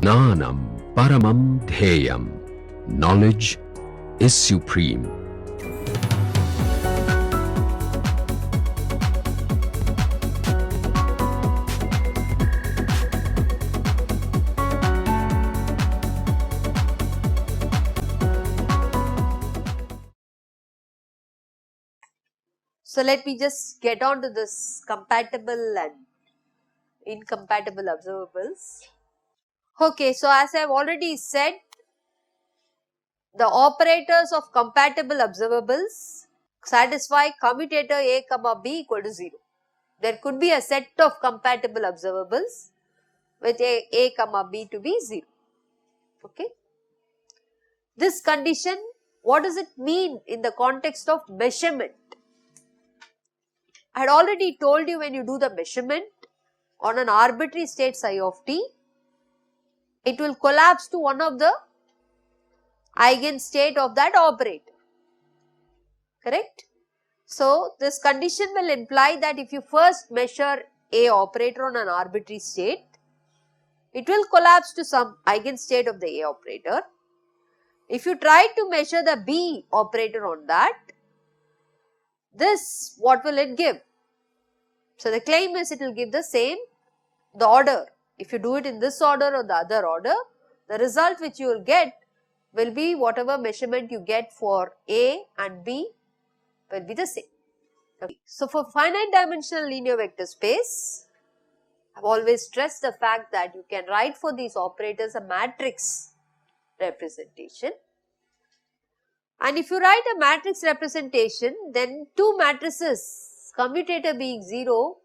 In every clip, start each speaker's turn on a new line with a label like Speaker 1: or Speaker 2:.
Speaker 1: Jnanam Paramam Dheyam. Knowledge is supreme.
Speaker 2: So let me just get on to this compatible and incompatible observables. Okay, so as I have already said, the operators of compatible observables satisfy commutator A comma B equal to 0. There could be a set of compatible observables with A comma B to be 0. Okay. This condition, what does it mean in the context of measurement? I had already told you when you do the measurement on an arbitrary state psi of t, it will collapse to one of the eigenstate of that operator, correct? So, this condition will imply that if you first measure A operator on an arbitrary state, it will collapse to some eigenstate of the A operator. If you try to measure the B operator on that, this, what will it give? So, the claim is it will give the same, the order. If you do it in this order or the other order, the result which you will get will be whatever measurement you get for A and B will be the same. Okay. So, for finite dimensional linear vector space, I have always stressed the fact that you can write for these operators a matrix representation. And if you write a matrix representation, then two matrices, commutator being 0,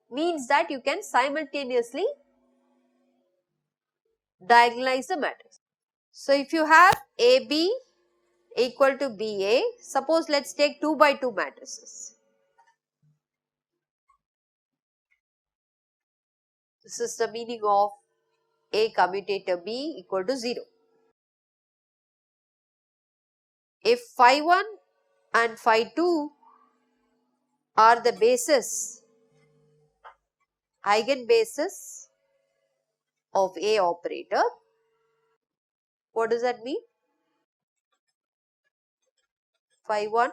Speaker 2: means that you can simultaneously diagonalize the matrix. So, if you have AB equal to BA, suppose let us take 2 by 2 matrices. This is the meaning of A commutator B equal to 0. If phi 1 and phi 2 are the bases, eigenbases of A operator, what does that mean? Phi 1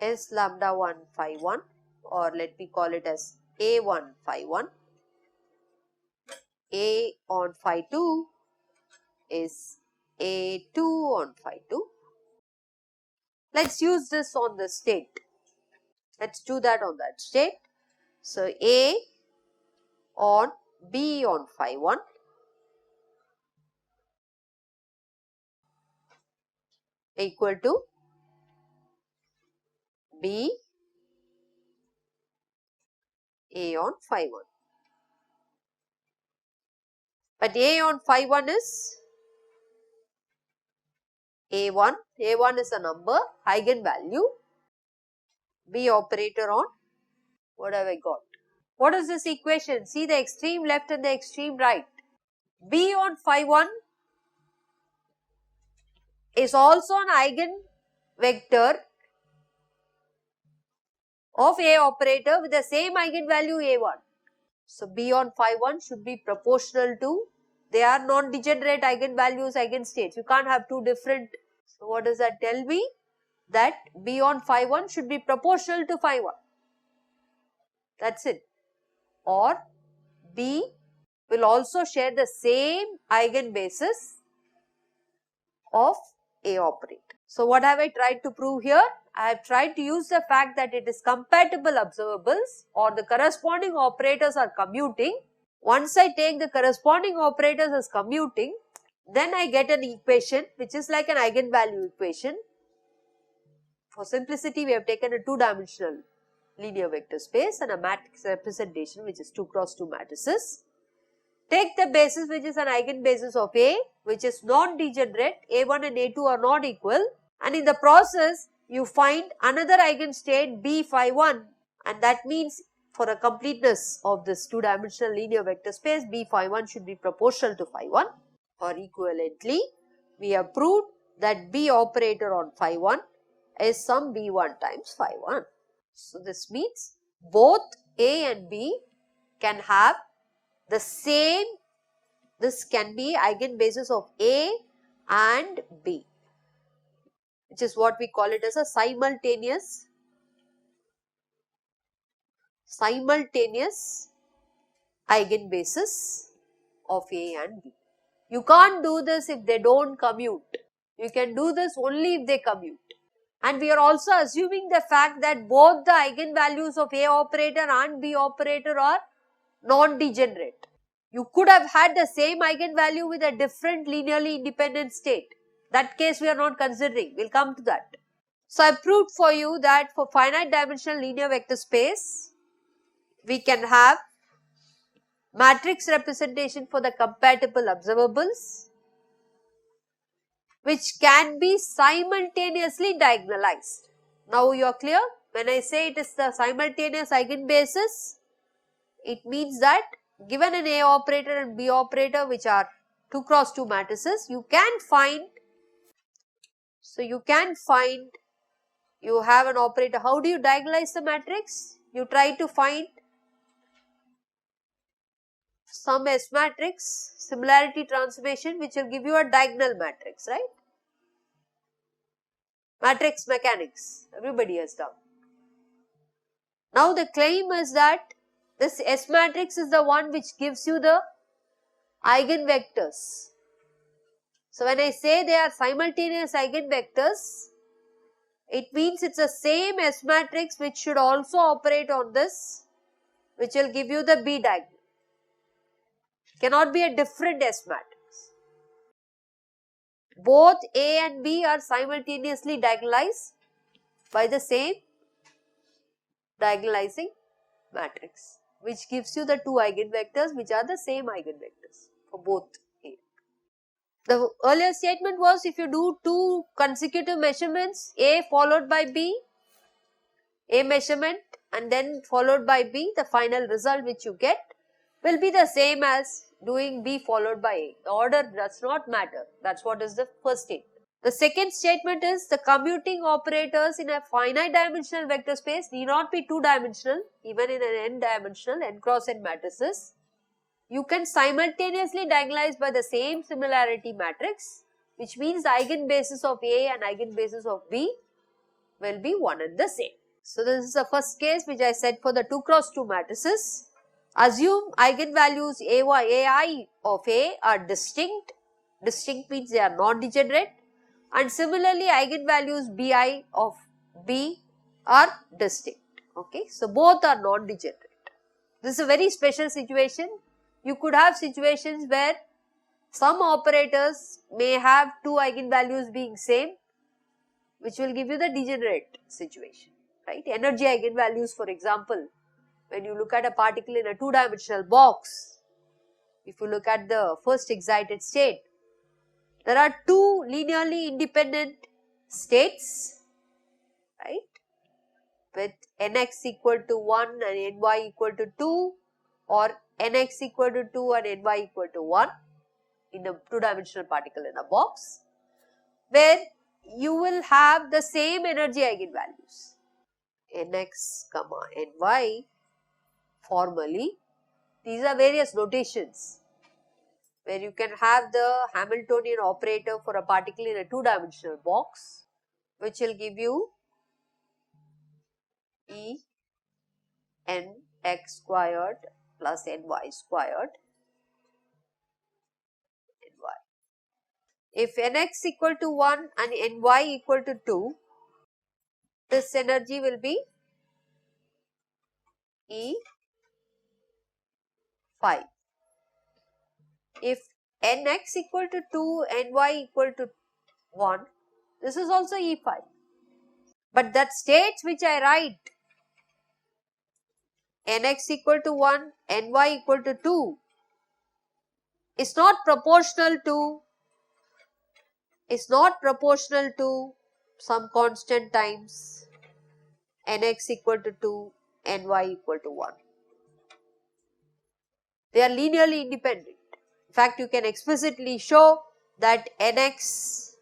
Speaker 2: is lambda 1 phi 1, or let me call it as A1 phi 1. A on phi 2 is A2 on phi 2. Let us use this on the state. Let us do that on that state. So, A on B on phi 1 equal to B A on phi 1. But A on phi 1 is A1, A1 is a number, eigenvalue, B operator on, what have I got? What is this equation? See the extreme left and the extreme right. B on phi 1 is also an eigenvector of A operator with the same eigenvalue A1. So, B on phi 1 should be proportional to, they are non-degenerate eigenvalues, eigenstates. You can't have two different. So, what does that tell me? That B on phi 1 should be proportional to phi 1. That's it. Or B will also share the same eigenbasis of A operator. So, what have I tried to prove here? I have tried to use the fact that it is compatible observables or the corresponding operators are commuting. Once I take the corresponding operators as commuting, then I get an equation which is like an eigenvalue equation. For simplicity, we have taken a two-dimensional linear vector space and a matrix representation which is 2 cross 2 matrices. Take the basis which is an eigenbasis of A, which is non-degenerate, A1 and A2 are not equal, and in the process you find another eigenstate B phi 1, and that means for a completeness of this two-dimensional linear vector space, B phi 1 should be proportional to phi 1, or equivalently we have proved that B operator on phi 1 is some B1 times phi 1. So, this means both A and B can have the same This can be eigenbasis of A and B, which is what we call it as a simultaneous eigenbasis of A and B. You can't do this if they don't commute. You can do this only if they commute. And we are also assuming the fact that both the eigenvalues of A operator and B operator are non-degenerate. You could have had the same eigenvalue with a different linearly independent state. That case we are not considering. We'll come to that. So I proved for you that for finite dimensional linear vector space, we can have matrix representation for the compatible observables, which can be simultaneously diagonalized. Now you are clear? When I say it is the simultaneous eigenbasis, it means that given an A operator and B operator, which are 2 cross 2 matrices, you have an operator. How do you diagonalize the matrix? You try to find some S matrix, similarity transformation, which will give you a diagonal matrix, right? Matrix mechanics, everybody has done. Now the claim is that this S matrix is the one which gives you the eigenvectors. So when I say they are simultaneous eigenvectors, it means it's the same S matrix which should also operate on this, which will give you the B diagonal. Cannot be a different S matrix. Both A and B are simultaneously diagonalized by the same diagonalizing matrix, which gives you the two eigenvectors which are the same eigenvectors for both A. The earlier statement was if you do two consecutive measurements, A followed by B, A measurement and then followed by B, the final result which you get will be the same as doing B followed by A. The order does not matter. That's what is the first statement. The second statement is the commuting operators in a finite dimensional vector space need not be two dimensional, even in an n dimensional, n cross n matrices. You can simultaneously diagonalize by the same similarity matrix, which means the eigenbasis of A and eigenbasis of B will be one and the same. So this is the first case which I said for the 2 cross 2 matrices. Assume eigenvalues AI of A are distinct. Distinct means they are non-degenerate. And similarly, eigenvalues BI of B are distinct. Okay, so both are non-degenerate. This is a very special situation. You could have situations where some operators may have two eigenvalues being same, which will give you the degenerate situation, right? Energy eigenvalues, for example, when you look at a particle in a two-dimensional box, if you look at the first excited state, there are two linearly independent states, right, with nx equal to 1 and ny equal to 2, or nx equal to 2 and ny equal to 1 in a two-dimensional particle in a box, where you will have the same energy eigenvalues, nx, ny. Formally, these are various notations where you can have the Hamiltonian operator for a particle in a two-dimensional box, which will give you E nx squared plus ny squared ny. If nx equal to 1 and ny equal to 2, this energy will be E 5. If nx equal to 2 and ny equal to 1, this is also E5. But that states which I write, nx equal to 1 and ny equal to 2, is not proportional to some constant times nx equal to 2 and ny equal to 1. They are linearly independent. In fact, you can explicitly show that nx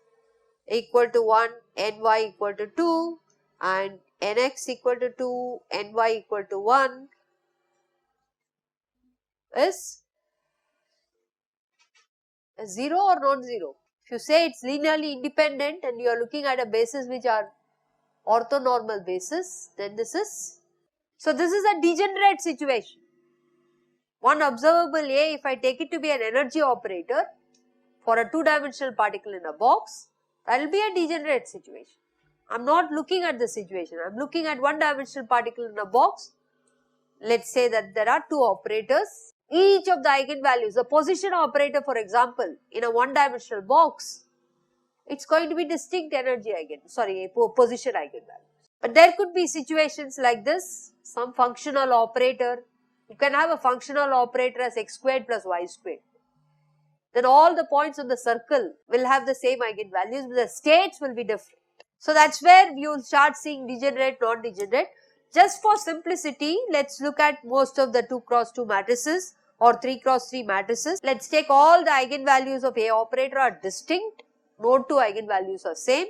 Speaker 2: equal to 1 and y equal to 2 and nx equal to 2 and y equal to 1 is A 0 or non-zero? If you say it's linearly independent and you are looking at a basis which are orthonormal basis, then this is, so this is a degenerate situation. One observable A, if I take it to be an energy operator for a two-dimensional particle in a box, that will be a degenerate situation. I am not looking at the situation, I am looking at one-dimensional particle in a box. Let us say that there are two operators, each of the eigenvalues, the position operator for example, in a one-dimensional box, it is going to be distinct energy position eigenvalue. But there could be situations like this, some functional operator, you can have a functional operator as x squared plus y squared. Then all the points on the circle will have the same eigenvalues, but the states will be different. So that is where you will start seeing degenerate, non-degenerate. Just for simplicity, let us look at most of the 2 cross 2 matrices or 3 cross 3 matrices. Let us take all the eigenvalues of A operator are distinct, node 2 eigenvalues are same,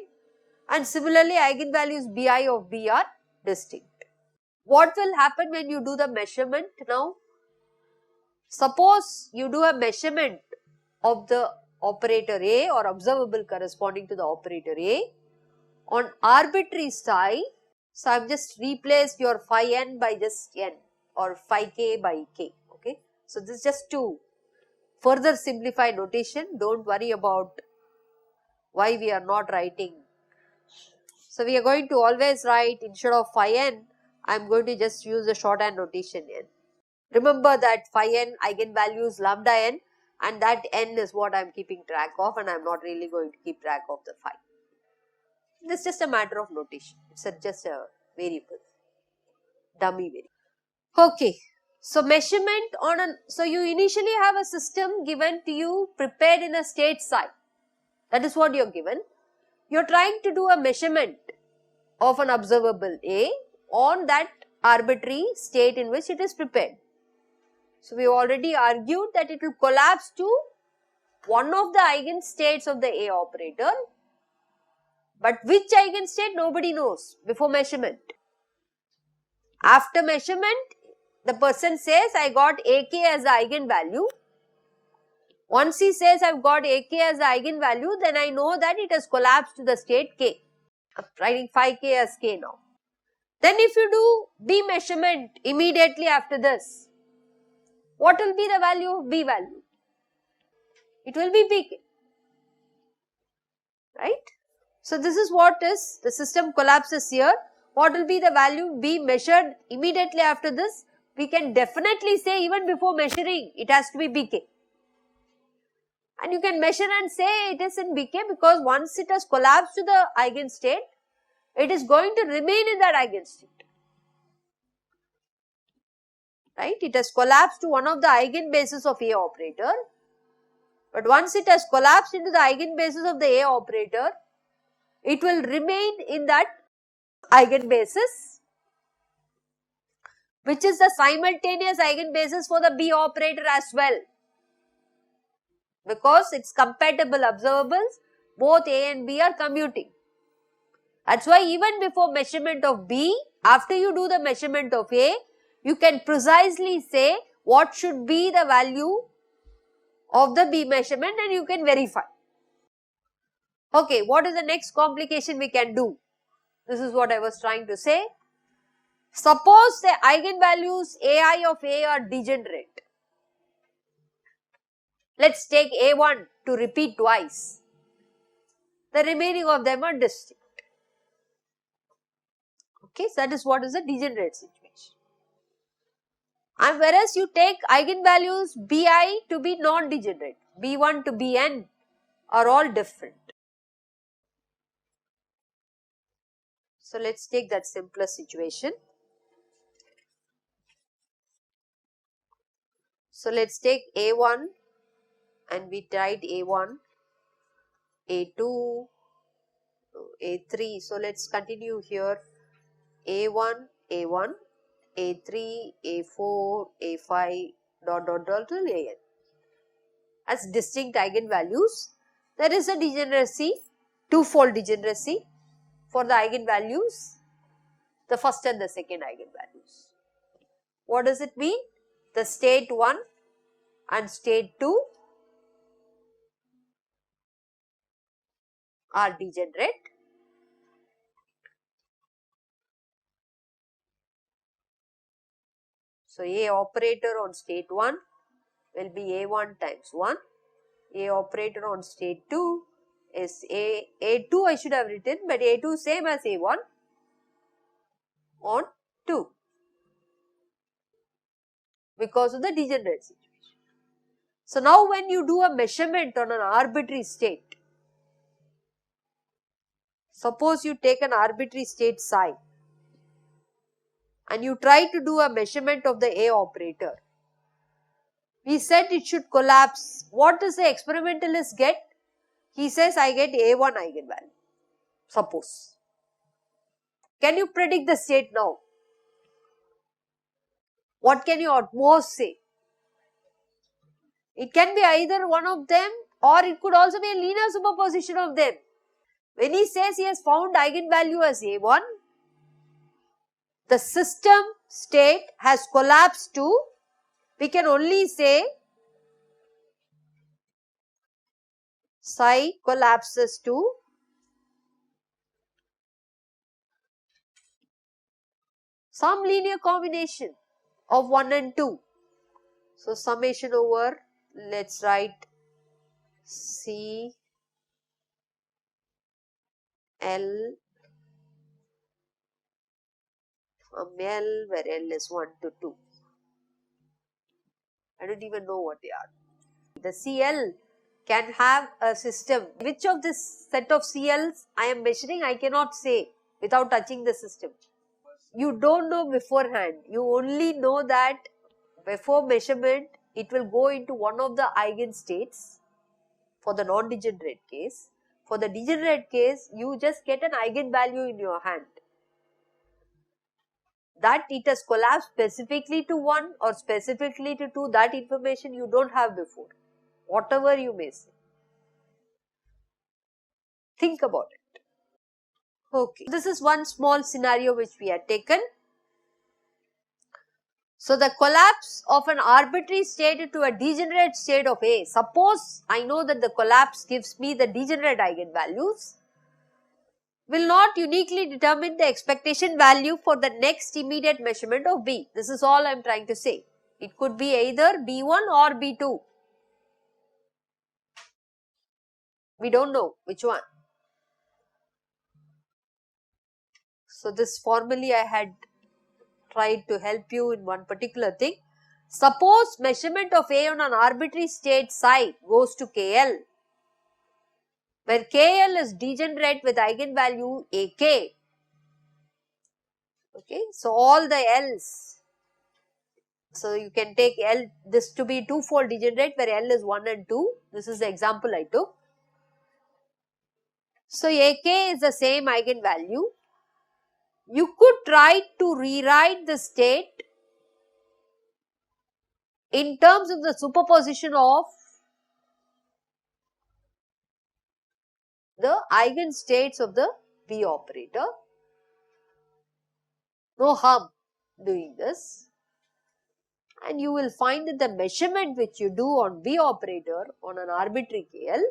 Speaker 2: and similarly eigenvalues Bi of B are distinct. What will happen when you do the measurement now? Suppose you do a measurement of the operator A or observable corresponding to the operator A on arbitrary psi. So, I have just replaced your phi n by just n or phi k by k. Okay. So, this is just to further simplify notation. Do not worry about why we are not writing. So, we are going to always write instead of phi n, I am going to just use the shorthand notation n. Remember that phi n eigenvalues lambda n, and that n is what I am keeping track of, and I am not really going to keep track of the phi. This is just a matter of notation. It's just a variable, dummy variable. Okay. So, measurement on an, so you initially have a system given to you prepared in a state psi. That is what you are given. You are trying to do a measurement of an observable A on that arbitrary state in which it is prepared. So, we have already argued that it will collapse to one of the eigenstates of the A operator, but which eigenstate nobody knows before measurement. After measurement, the person says I got AK as the eigenvalue. Once he says I have got AK as the eigenvalue, then I know that it has collapsed to the state K. I am writing phi k as K now. Then if you do B measurement immediately after this, what will be the value of B value? It will be Pk, right? So, this is what is, the system collapses here. What will be the value B measured immediately after this? We can definitely say even before measuring, it has to be Bk. And you can measure and say it is in Bk because once it has collapsed to the eigenstate, it is going to remain in that eigenstate. Right? It has collapsed to one of the eigenbases of A operator, but once it has collapsed into the eigenbases of the A operator, it will remain in that eigenbasis, which is the simultaneous eigenbasis for the B operator as well, because it is compatible observables, both A and B are commuting. That is why even before measurement of B, after you do the measurement of A, you can precisely say what should be the value of the B measurement and you can verify. Okay, what is the next complication we can do? This is what I was trying to say. Suppose the eigenvalues AI of A are degenerate. Let us take A1 to repeat twice. The remaining of them are distinct. Okay, so that is what is a degenerate situation. And whereas you take eigenvalues Bi to be non-degenerate, B1 to Bn are all different. So, let us take that simpler situation. So, let us take A1 and we write A1, A2, A3. So, let us continue here A1, A1, A3, A4, A5 dot till An. As distinct eigenvalues, there is a degeneracy, twofold degeneracy for the eigenvalues, the first and the second eigenvalues. What does it mean? The state 1 and state 2 are degenerate. So A operator on state 1 will be A1 times 1. A operator on state 2 is A2 I should have written, but A2 same as A1 on 2 because of the degenerate situation. So now when you do a measurement on an arbitrary state, suppose you take an arbitrary state psi and you try to do a measurement of the A operator, we said it should collapse. What does the experimentalist get? He says I get A1 eigenvalue, suppose. Can you predict the state now? What can you at most say? It can be either one of them or it could also be a linear superposition of them. When he says he has found eigenvalue as A1, the system state has collapsed to, we can only say psi collapses to some linear combination of 1 and 2. So summation over, let's write C L from L where L is 1 to 2. I don't even know what they are. The CL can have a system. Which of this set of CLs I am measuring I cannot say without touching the system. You don't know beforehand. You only know that before measurement it will go into one of the eigenstates for the non-degenerate case. For the degenerate case, you just get an eigenvalue in your hand. That it has collapsed specifically to 1 or specifically to 2, that information you don't have before. Whatever you may say. Think about it. Okay, this is one small scenario which we had taken. So the collapse of an arbitrary state into a degenerate state of A. Suppose I know that the collapse gives me the degenerate eigenvalues, will not uniquely determine the expectation value for the next immediate measurement of B. This is all I am trying to say. It could be either B1 or B2. We don't know which one. So this formally I had tried to help you in one particular thing. Suppose measurement of A on an arbitrary state psi goes to KL, where KL is degenerate with eigenvalue AK. Okay, so all the L's. So you can take L, this to be twofold degenerate where L is 1 and 2. This is the example I took. So AK is the same eigenvalue. You could try to rewrite the state in terms of the superposition of the eigenstates of the B operator. No harm doing this. And you will find that the measurement which you do on B operator on an arbitrary KL,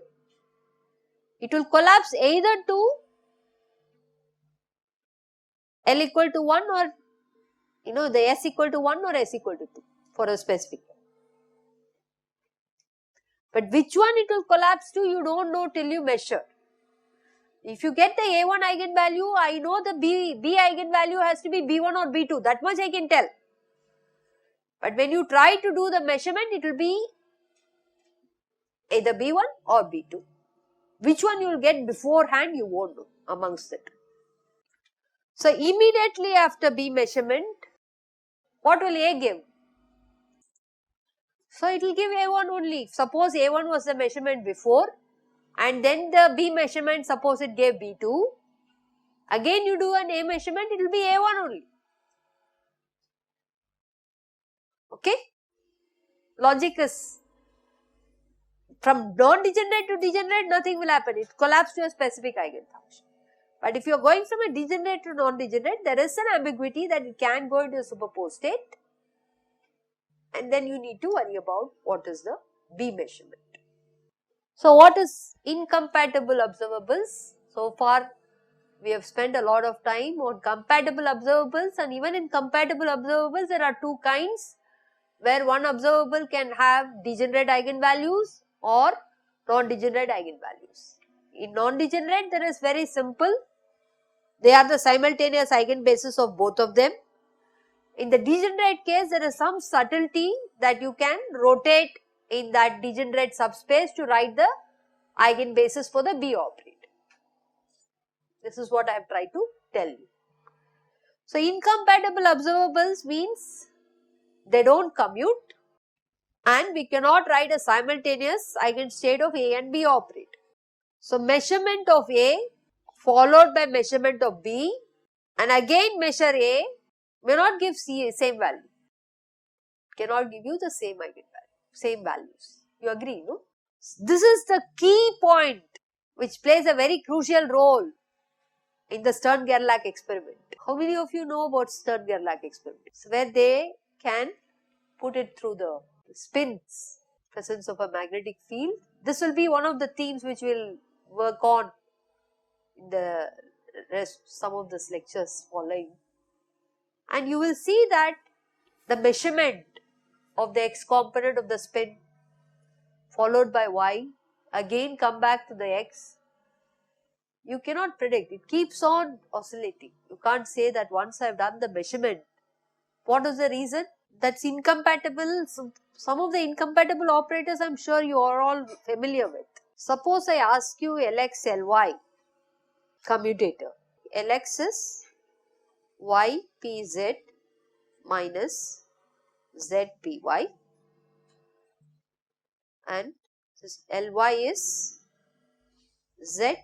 Speaker 2: it will collapse either to L equal to 1 or the S equal to 1 or S equal to 2 for a specific. But which one it will collapse to you don't know till you measure. If you get the A1 eigenvalue, I know the B eigenvalue has to be B1 or B2, that much I can tell. But when you try to do the measurement, it will be either B1 or B2. Which one you will get beforehand, you won't know amongst the two. So immediately after B measurement, what will A give? So it will give A1 only. Suppose A1 was the measurement before and then the B measurement, suppose it gave B2. Again you do an A measurement, it will be A1 only. Okay? Logic is from non-degenerate to degenerate, nothing will happen. It collapses to a specific eigenfunction. But if you are going from a degenerate to non-degenerate, there is an ambiguity that it can go into a superposed state. And then you need to worry about what is the B measurement. So what is incompatible observables? So far we have spent a lot of time on compatible observables, and even in compatible observables there are two kinds, where one observable can have degenerate eigenvalues or non-degenerate eigenvalues. In non-degenerate there is very simple, they are the simultaneous eigenbases of both of them. In the degenerate case there is some subtlety that you can rotate in that degenerate subspace to write the eigenbasis for the B operator. This is what I have tried to tell you. So incompatible observables means they don't commute, and we cannot write a simultaneous eigenstate of A and B operator. So measurement of A followed by measurement of B, and again measure A may not give same value, cannot give you the same eigenvalue, same values. You agree, no? This is the key point which plays a very crucial role in the Stern-Gerlach experiment. How many of you know about Stern-Gerlach experiments, where they can put it through the spins, presence of a magnetic field? This will be one of the themes which we'll work on in the rest, some of this lectures following. And you will see that the measurement of the x component of the spin followed by y, again come back to the x, you cannot predict, it keeps on oscillating. You can't say that once I have done the measurement. What is the reason? That's incompatible. Some of the incompatible operators I am sure you are all familiar with. Suppose I ask you Lx, Ly commutator. Lx is y pz minus z py, and this Ly is z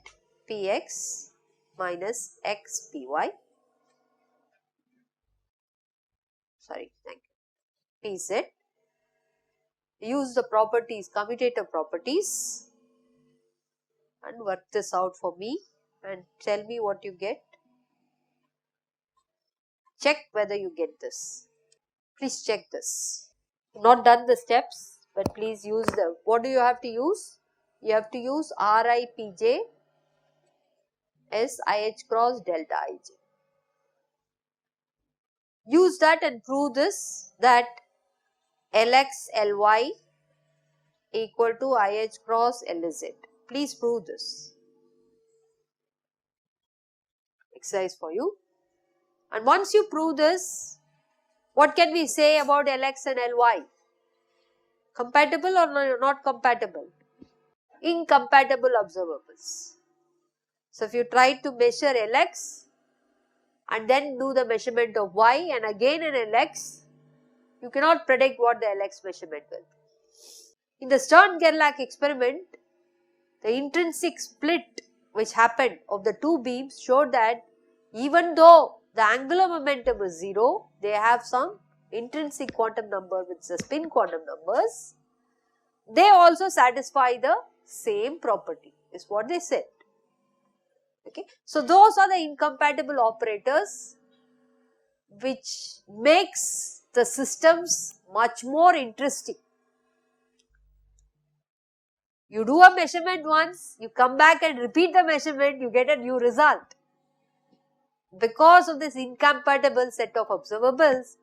Speaker 2: px minus x py. Sorry, thank you. Pz. Use the properties, commutator properties, and work this out for me and tell me what you get. Check whether you get this. Please check this. Not done the steps, but please use the, what do you have to use? You have to use Ripj S IH cross delta Ij. Use that and prove this, that Lx Ly equal to IH cross Lz. Please prove this. Exercise for you. And once you prove this, what can we say about Lx and Ly? Compatible or not compatible? Incompatible observables. So if you try to measure Lx and then do the measurement of y and again an Lx, you cannot predict what the Lx measurement will be. In the Stern-Gerlach experiment, the intrinsic split which happened of the two beams showed that even though the angular momentum is 0, they have some intrinsic quantum number with the spin quantum numbers. They also satisfy the same property, is what they said. Okay. So those are the incompatible operators which makes the systems much more interesting. You do a measurement once, you come back and repeat the measurement, you get a new result. Because of this incompatible set of observables,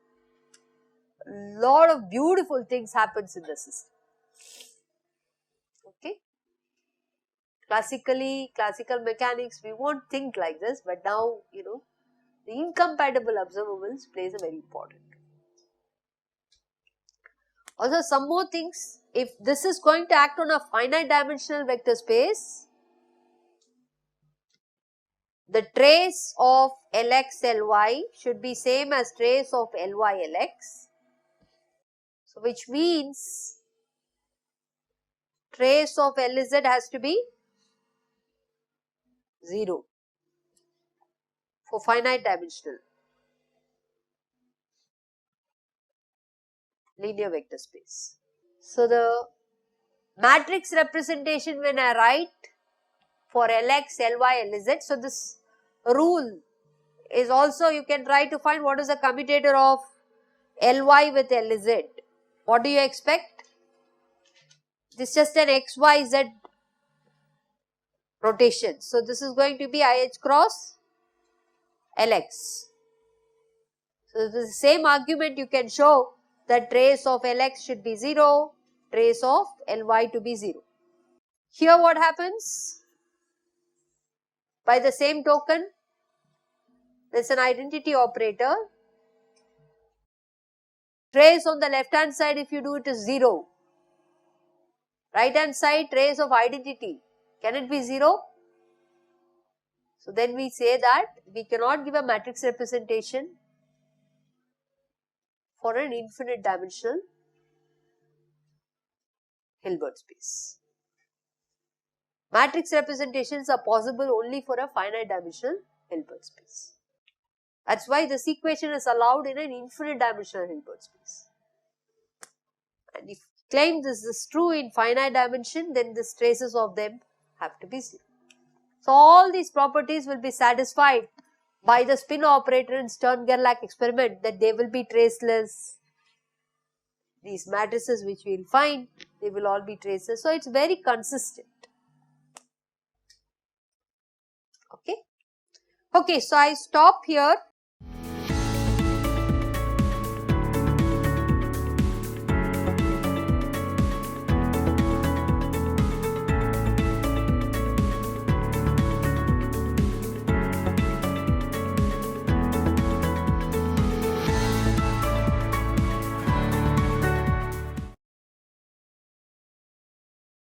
Speaker 2: lot of beautiful things happens in the system. Okay. Classical mechanics, we won't think like this, but now, the incompatible observables plays a very important role. Also, some more things, if this is going to act on a finite dimensional vector space, the trace of Lx Ly should be same as trace of Ly Lx. So, which means trace of Lz has to be 0 for finite dimensional linear vector space. So, the matrix representation when I write for Lx, Ly, Lz, so this rule is also, you can try to find what is the commutator of Ly with Lz. What do you expect? This is just an xyz rotation. So this is going to be IH cross LX. So with the same argument you can show that trace of Lx should be 0, trace of Ly to be 0. Here what happens? By the same token, there is an identity operator. Trace on the left hand side, if you do it, is 0. Right hand side, trace of identity. Can it be 0? So then we say that we cannot give a matrix representation for an infinite dimensional Hilbert space. Matrix representations are possible only for a finite dimensional Hilbert space. That's why this equation is allowed in an infinite dimensional Hilbert space. And if you claim this is true in finite dimension, then the traces of them have to be 0. So all these properties will be satisfied by the spin operator in Stern-Gerlach experiment, that they will be traceless. These matrices which we will find, they will all be traceless. So it's very consistent. Okay. Okay, so I stop here.